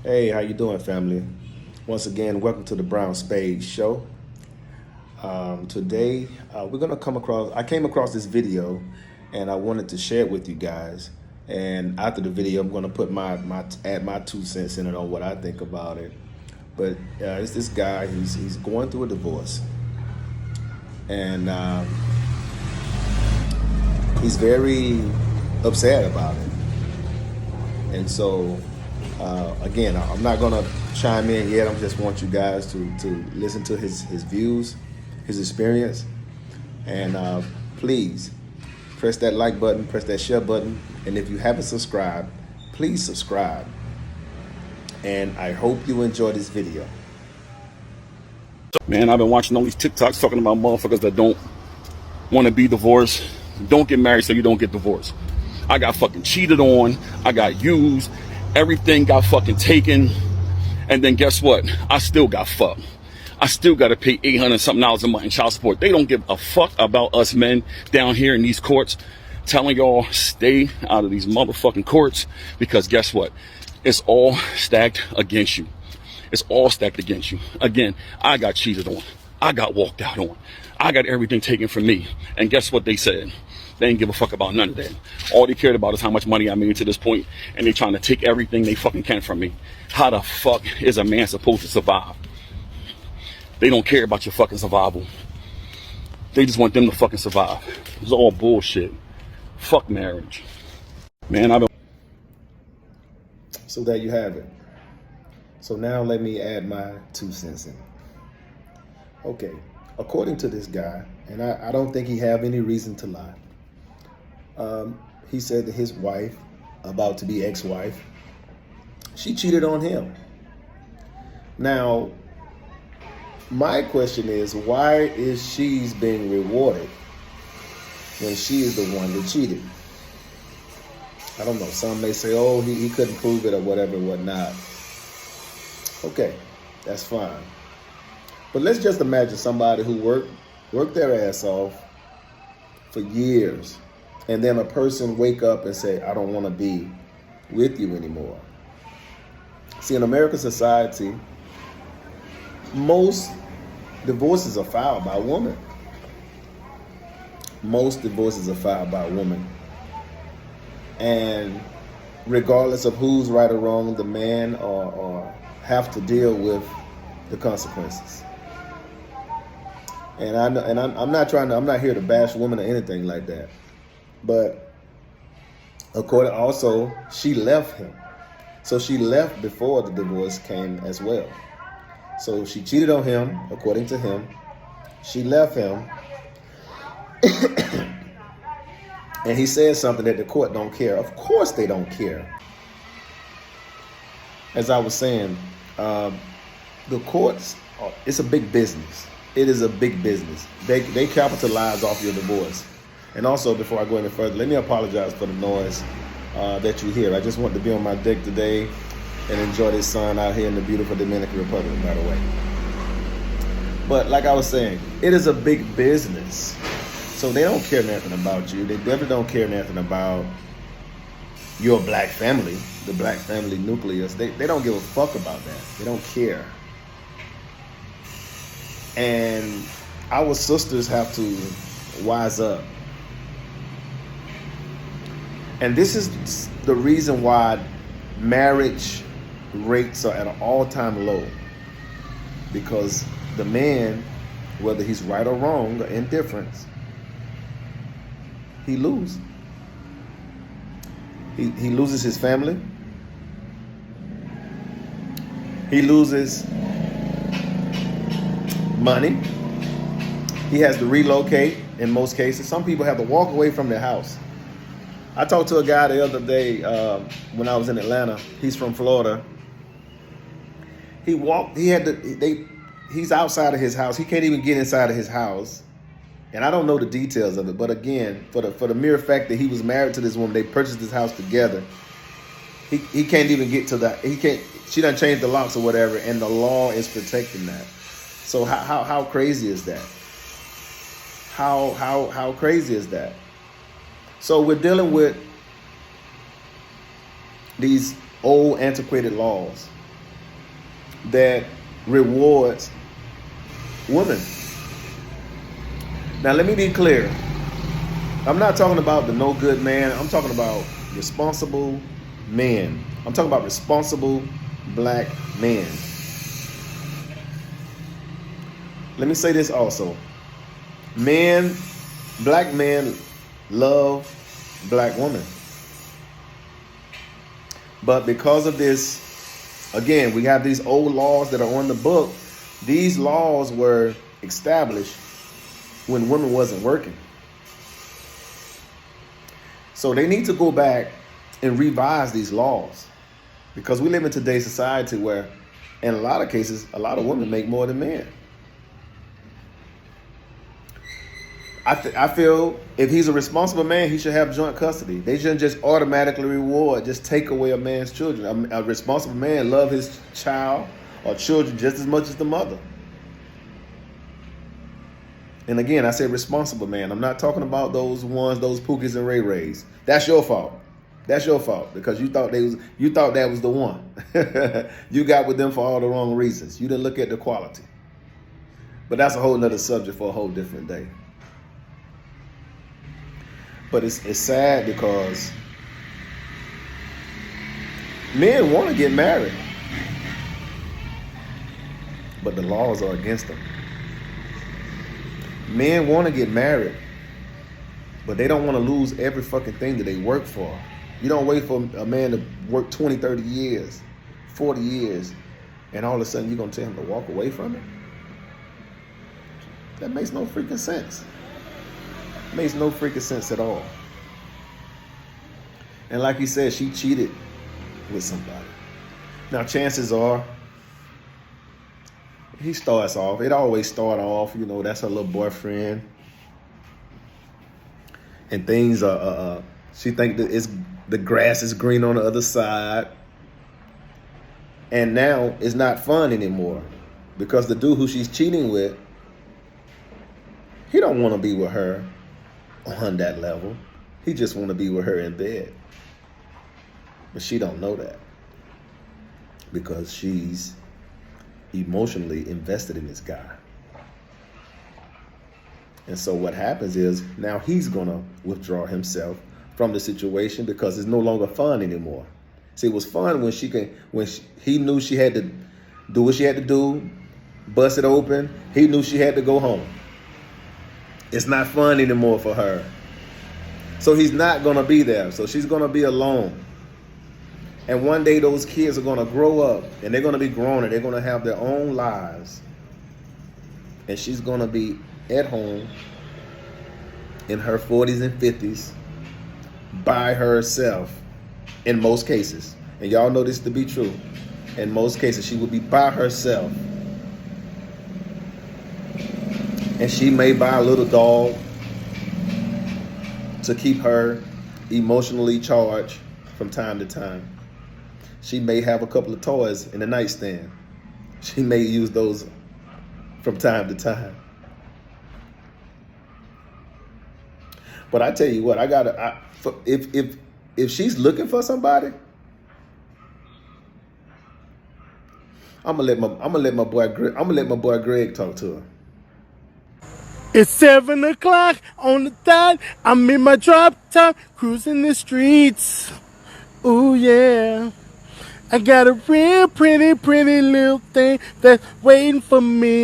Hey, how you doing, family? Once again, welcome to the Brown Spade Show. Today, we're gonna come across. I came across this video, and I wanted to share it with you guys. And after the video, I'm gonna put my add my 2 cents in it on what I think about it. But it's this guy. He's going through a divorce, and he's very upset about it. And so, again, I'm not gonna chime in yet. I just want you guys to listen to his views, his experience, and please press that like button, press that share button, and if you haven't subscribed, please subscribe. And I hope you enjoy this video. Man, I've been watching all these TikToks talking about motherfuckers that don't want to be divorced. Don't get married so you don't get divorced. I got fucking cheated on. I got used. Everything got fucking taken. And then guess what? I still got fucked. I still got to pay $800 something a month in child support. They don't give a fuck about us men down here in these courts, telling y'all stay out of these motherfucking courts, because guess what? It's all stacked against you. It's all stacked against you. Again, I got cheated on. I got walked out on. I got everything taken from me. And guess what they said? They didn't give a fuck about none of that. All they cared about is how much money I made to this point, and they trying to take everything they fucking can from me. How the fuck is a man supposed to survive? They don't care about your fucking survival. They just want them to fucking survive. It's all bullshit. Fuck marriage. Man, I've been... So there you have it. So now let me add my 2 cents in. Okay, according to this guy, and I don't think he have any reason to lie. He said that his wife, about to be ex-wife, she cheated on him. Now, my question is, why is she's being rewarded when she is the one that cheated? I don't know. Some may say, oh, he couldn't prove it or whatever, whatnot. Okay, that's fine. But let's just imagine somebody who worked their ass off for years, and then a person wake up and say, I don't want to be with you anymore. See, in American society, most divorces are filed by a woman. Most divorces are filed by a woman. And regardless of who's right or wrong, the man or have to deal with the consequences. And I'm not here to bash women or anything like that. But also, she left him. So she left before the divorce came as well. So she cheated on him, according to him. She left him. And he said something that the court don't care. Of course they don't care. As I was saying, the courts, it's a big business. It is a big business. They capitalize off your divorce. And also, before I go any further, let me apologize for the noise that you hear. I just want to be on my deck today and enjoy this sun out here in the beautiful Dominican Republic, by the way. But like I was saying, it is a big business. So they don't care nothing about you. They definitely don't care nothing about your black family, the black family nucleus. They don't give a fuck about that. They don't care. And our sisters have to wise up. And this is the reason why marriage rates are at an all-time low. Because the man, whether he's right or wrong or indifferent, he loses. He loses his family. He loses money. He has to relocate in most cases. Some people have to walk away from their house. I talked to a guy the other day when I was in Atlanta. He's from Florida. He's outside of his house. He can't even get inside of his house. And I don't know the details of it, but again, for the mere fact that he was married to this woman, they purchased this house together. He can't even get to that. She done changed the locks or whatever, and the law is protecting that. So how crazy is that? How crazy is that? So we're dealing with these old antiquated laws. that rewards women. Now, let me be clear. I'm not talking about the no good man. I'm talking about responsible men. I'm talking about responsible black men. Let me say this also. Black men love black women. But because of this, again, we have these old laws that are on the book. These laws were established when women wasn't working. So they need to go back and revise these laws, because we live in today's society where, in a lot of cases, a lot of women make more than men. I feel if he's a responsible man, he should have joint custody. They shouldn't just automatically reward, just take away a man's children. A responsible man love his child or children just as much as the mother. And again, I say responsible man. I'm not talking about those Pookies and Ray Rays. That's your fault. That's your fault, because you thought that was the one. You got with them for all the wrong reasons. You didn't look at the quality. But that's a whole nother subject for a whole different day. But it's sad because men want to get married, but the laws are against them. Men want to get married, but they don't want to lose every fucking thing that they work for. You don't wait for a man to work 20, 30 years, 40 years, and all of a sudden you're going to tell him to walk away from it? That makes no freaking sense. It makes no freaking sense at all. And like he said, she cheated with somebody. Now, chances are, he starts off, it always start off, that's her little boyfriend. And things are, she think that the grass is green on the other side. And now it's not fun anymore, because the dude who she's cheating with, he don't want to be with her on that level. He just want to be with her in bed. But she don't know that, because she's emotionally invested in this guy. And so what happens is, now he's going to withdraw himself from the situation, because it's no longer fun anymore. See, it was fun when he knew she had to do what she had to do, bust it open. He knew she had to go home. It's not fun anymore for her. So he's not going to be there. So she's going to be alone. And one day those kids are going to grow up, and they're going to be grown, and they're going to have their own lives. And she's going to be at home in her 40s and 50s by herself in most cases. And y'all know this to be true. In most cases, she will be by herself. And she may buy a little dog to keep her emotionally charged from time to time. She may have a couple of toys in the nightstand. She may use those from time to time. But I tell you what, if she's looking for somebody, I'm gonna let my boy Greg talk to her. It's 7 o'clock on the dot. I'm in my drop top, cruising the streets. Ooh yeah. I got a real pretty little thing that's waiting for me.